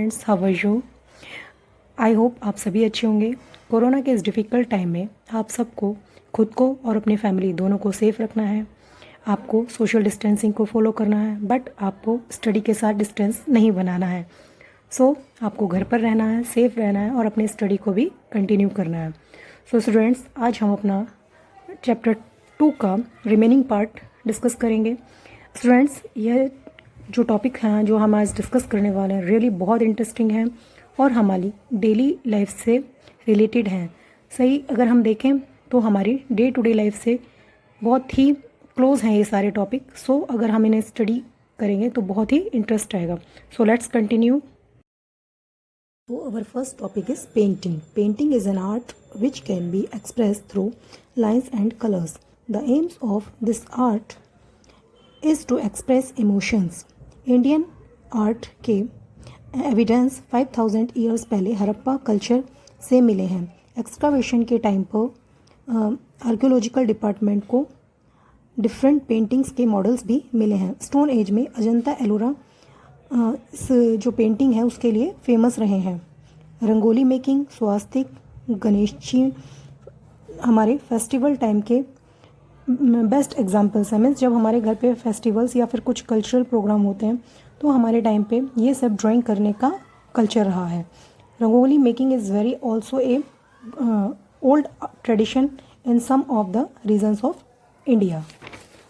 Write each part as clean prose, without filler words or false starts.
Friends, how are you? I hope आप सभी अच्छे होंगे। कोरोना के इस डिफ़िकल्ट टाइम में आप सबको खुद को और अपनी फैमिली दोनों को सेफ़ रखना है। आपको सोशल डिस्टेंसिंग को फॉलो करना है, बट आपको स्टडी के साथ डिस्टेंस नहीं बनाना है। सो आपको घर पर रहना है, सेफ़ रहना है और अपनी स्टडी को भी कंटिन्यू करना है। सो स्टूडेंट्स, आज हम अपना चैप्टर 2 का रिमेनिंग पार्ट डिस्कस करेंगे। स्टूडेंट्स, यह जो टॉपिक हैं जो हम आज डिस्कस करने वाले हैं रियली बहुत इंटरेस्टिंग हैं और हमारी डेली लाइफ से रिलेटेड हैं। सही अगर हम देखें तो हमारी डे टू डे लाइफ से बहुत ही क्लोज हैं ये सारे टॉपिक। सो अगर हम इन्हें स्टडी करेंगे तो बहुत ही इंटरेस्ट आएगा। So let's continue. So our first topic is painting. Painting is an art which can be expressed through lines and colors. The aims of this art is to express emotions. Indian art के evidence 5000 years पहले Harappa culture से मिले हैं। Excavation के time पर archaeological department को different paintings के models भी मिले हैं। स्टोन एज में अजंता एलोरा इस जो पेंटिंग है उसके लिए फेमस रहे हैं। रंगोली मेकिंग, स्वास्तिक, गणेश जी हमारे फेस्टिवल टाइम के बेस्ट एग्जाम्पल्स हैं। मीन्स जब हमारे घर पे फेस्टिवल्स या फिर कुछ कल्चरल प्रोग्राम होते हैं तो हमारे टाइम पे ये सब ड्राइंग करने का कल्चर रहा है। Rangoli making is very also a old tradition in some of the regions of India.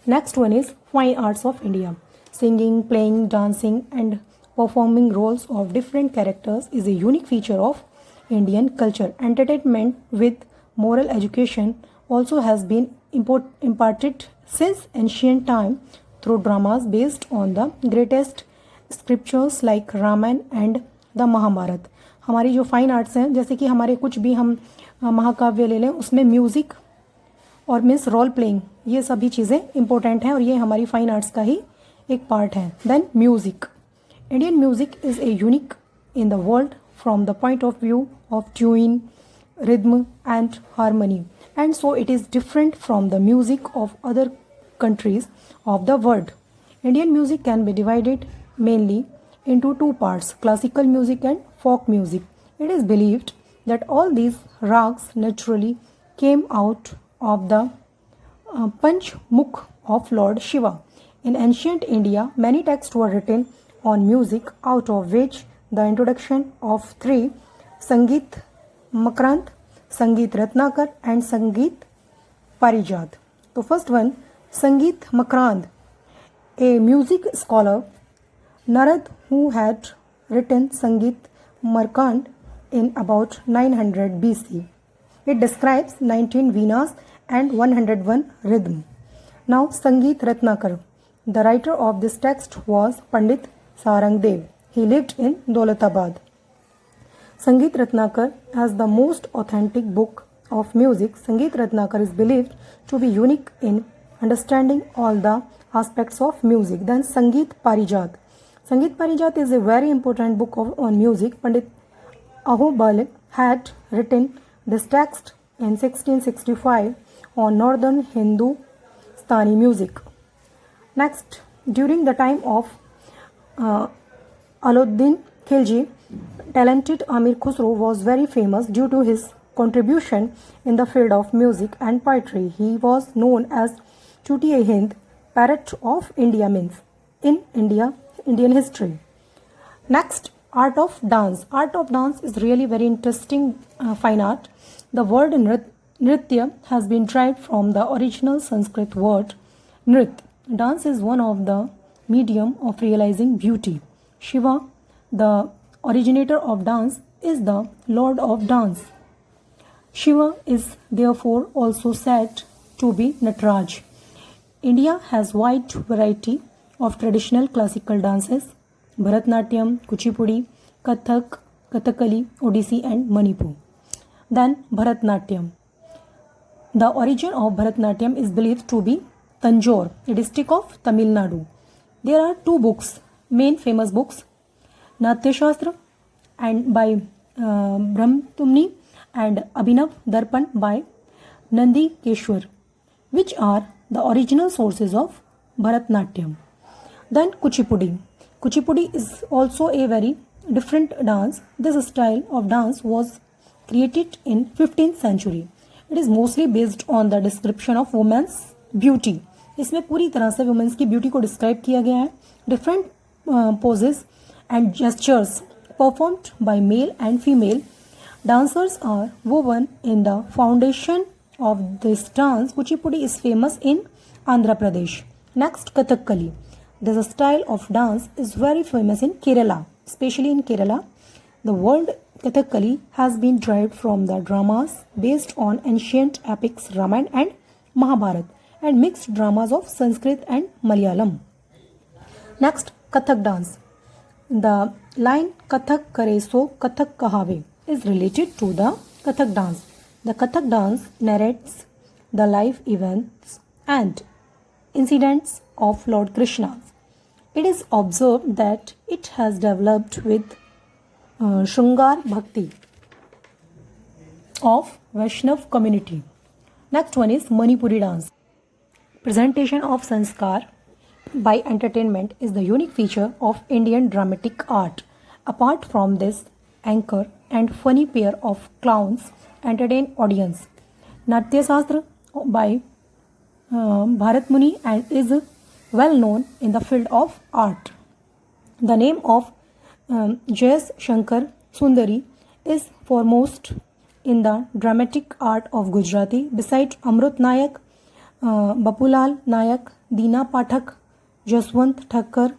Next one is fine arts of India. Singing, playing, dancing and performing roles of different characters is a unique feature of Indian culture. Entertainment with moral education also has been imparted since ancient time through dramas based on the greatest scriptures like Ramayana and the Mahabharata. हमारी जो fine arts हैं, जैसे कि हमारे कुछ भी हम महाकाव्य ले लें, उसमें म्यूज़िक और मीन्स रोल प्लेइंग, ये सभी चीज़ें इंपॉर्टेंट हैं और ये हमारी फाइन आर्ट्स का ही एक पार्ट है। Then music. Indian music is a unique in the world from the point of view of tune, rhythm and harmony, and so it is different from the music of other countries of the world. Indian music can be divided mainly into two parts, classical music and folk music. It is believed that all these rags naturally came out of the Panchmukh of Lord Shiva. In ancient India, many texts were written on music, out of which the introduction of three, Sangeet Makrant, Sangeet Ratnakar and Sangeet Parijat. So first one, Sangeet Makrant, a music scholar, Narad, who had written Sangeet Markand in about 900 BC. It describes 19 Venas and 101 rhythm. Now Sangeet Ratnakar. The writer of this text was Pandit Sarang Dev. He lived in Daulatabad. Sangeet Ratnakar has the most authentic book of music. Sangeet Ratnakar is believed to be unique in understanding all the aspects of music. Then Sangeet Parijat. Sangeet Parijat is a very important book on music. Pandit Ahobal had written this text in 1665 on northern Hindustani music. Next, during the time of Alauddin Khilji, talented Amir Khusro was very famous due to his contribution in the field of music and poetry. He was known as Chutiye-Hind, parrot of India, means in Indian history. Next, art of dance. Art of dance is really very interesting fine art. The word nritya has been derived from the original Sanskrit word nrit. Dance is one of the medium of realizing beauty. Shiva, the originator of dance, is the lord of dance. Shiva is therefore also said to be Nataraj. India has wide variety of traditional classical dances: Bharatnatyam, Kuchipudi, Kathak, Kathakali, Odissi and Manipur. Then Bharatnatyam. The origin of Bharatnatyam is believed to be Tanjore, a district of Tamil Nadu. There are two books, main famous books, Natya Shastra and by Brahmtumni and Abhinav Darpan by Nandi Keshwar, which are the original sources of Bharatnatyam. Then Kuchipudi. Kuchipudi is also a very different dance. This style of dance was created in 15th century. It is mostly based on the description of women's beauty. इसमें पूरी तरह से women's की beauty को describe किया गया है. Different poses and gestures performed by male and female dancers are woven in the foundation of this dance. Kuchipudi is famous in Andhra Pradesh. Next, Kathakali. This style of dance is very famous in Kerala, especially in Kerala. The word Kathakali has been derived from the dramas based on ancient epics Ramayana and Mahabharata and mixed dramas of Sanskrit and Malayalam. Next, Kathak dance. The line Kathak kare so Kathak kahave is related to the Kathak dance. The Kathak dance narrates the life events and incidents of Lord Krishna. It is observed that it has developed with Shungar Bhakti of Vaishnav community. Next one is Manipuri dance. Presentation of sanskar by entertainment is the unique feature of Indian dramatic art. Apart from this, anchor and funny pair of clowns entertain audience. Natya Shastra by Bharat Muni and is well known in the field of art. The name of Jas Shankar Sundari is foremost in the dramatic art of Gujarati. Besides Amrut Nayak, Bapulal Nayak, Deena Pathak, Jaswant Thakkar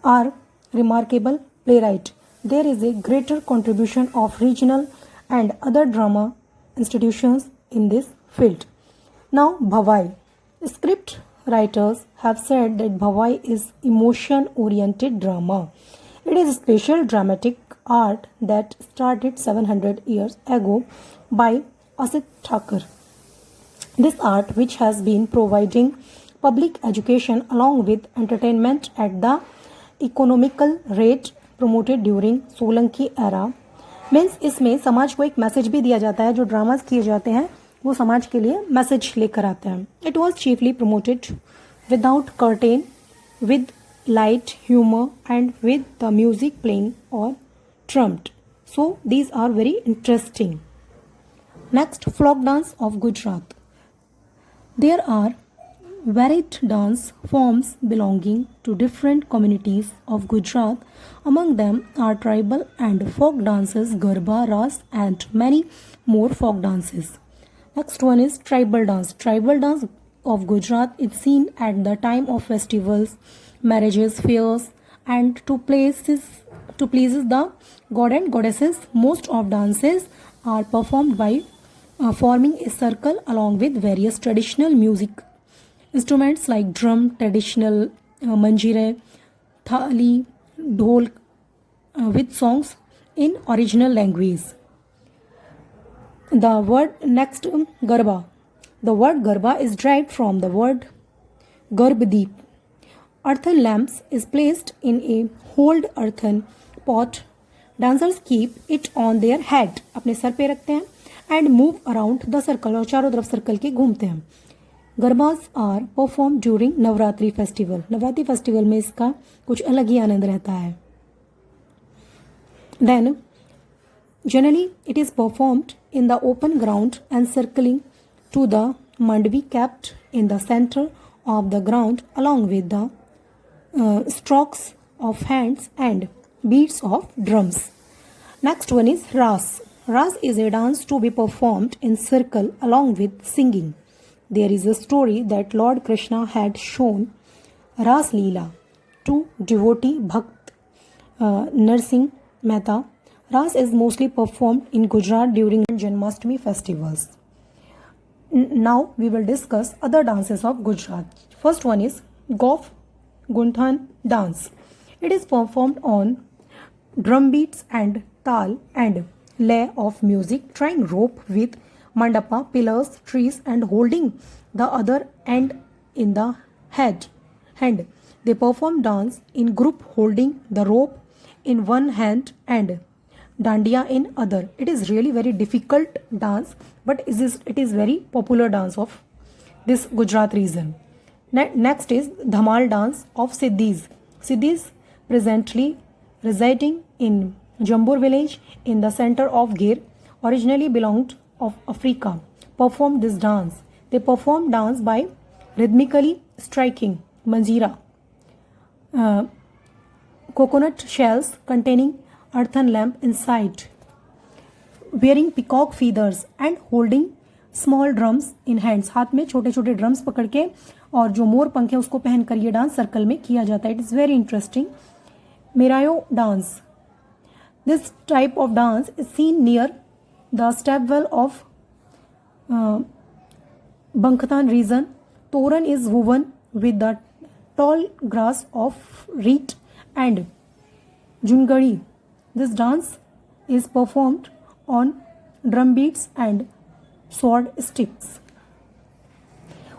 are remarkable playwrights. There is a greater contribution of regional and other drama institutions in this field. Now, Bhavai. Script writers have said that Bhavai is emotion-oriented drama. It is a special dramatic art that started 700 years ago by Asit Thakur. This art, which has been providing public education along with entertainment at the economical rate promoted during Solanki era, means इसमें समाज को एक message भी दिया जाता है. जो dramas किए जाते हैं वो समाज के लिए मैसेज लेकर आते हैं. It was chiefly promoted without curtain, with light, humor and with the music playing or trumped. So these are very interesting. Next, folk dance of Gujarat. There are varied dance forms belonging to different communities of Gujarat. Among them are tribal and folk dances, Garba, Ras and many more folk dances. Next one is tribal dance. Tribal dance of Gujarat is seen at the time of festivals, marriages, fairs and to please the god and goddesses. Most of dances are performed by forming a circle along with various traditional music instruments like drum, traditional manjire, thali, dhol with songs in original language. The word next, Garba. The word Garba is derived from the word Garbdeep. Earthen lamps is placed in a hold earthen pot. Dancers keep it on their head. अपने sir पे रखते हैं and move around the circle और चारों तरफ circle के घूमते हैं. Garbas are performed during Navratri festival. Navratri festival में इसका कुछ अलग ही आनंद रहता है. Then generally it is performed in the open ground and circling to the mandvi kept in the center of the ground along with the strokes of hands and beats of drums. Next one is Ras. Ras is a dance to be performed in circle along with singing. There is a story that Lord Krishna had shown Ras Leela to devotee Bhakt Narsingh Mehta. Ras is mostly performed in Gujarat during Janmashtami festivals. Now we will discuss other dances of Gujarat. First one is Gof Gunthan dance. It is performed on drum beats and tal and lay of music, tying rope with mandapa, pillars, trees and holding the other end in the hand. They perform dance in group holding the rope in one hand and dandiya in other. It is really very difficult dance, but it is very popular dance of this Gujarat region. Next is Dhamal dance of Siddhis. Siddhis presently residing in Jambur village in the center of Gir, originally belonged of Africa, performed this dance. They perform dance by rhythmically striking manjira, coconut shells containing earthen lamp inside, wearing peacock feathers and holding small drums in hands. हाथ में छोटे छोटे drums पकड़ के और जो मोर पंख है उसको पहनकर ये डांस सर्कल में किया जाता है. It is very interesting. Merayo dance. This type of dance is seen near the stepwell of Bankatan region. Toran is woven with the tall grass of reed and jungari. This dance is performed on drum beats and sword sticks.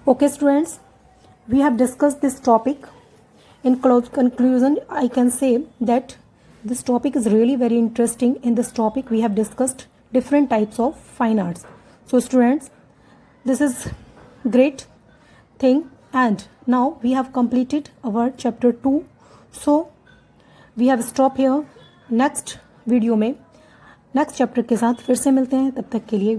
Okay students, we have discussed this topic. In conclusion, I can say that this topic is really very interesting. In this topic we have discussed different types of fine arts. So students, this is great thing, and now we have completed our chapter 2. So we have stopped here. Next video में next chapter के साथ फिर से मिलते हैं. तब तक के लिए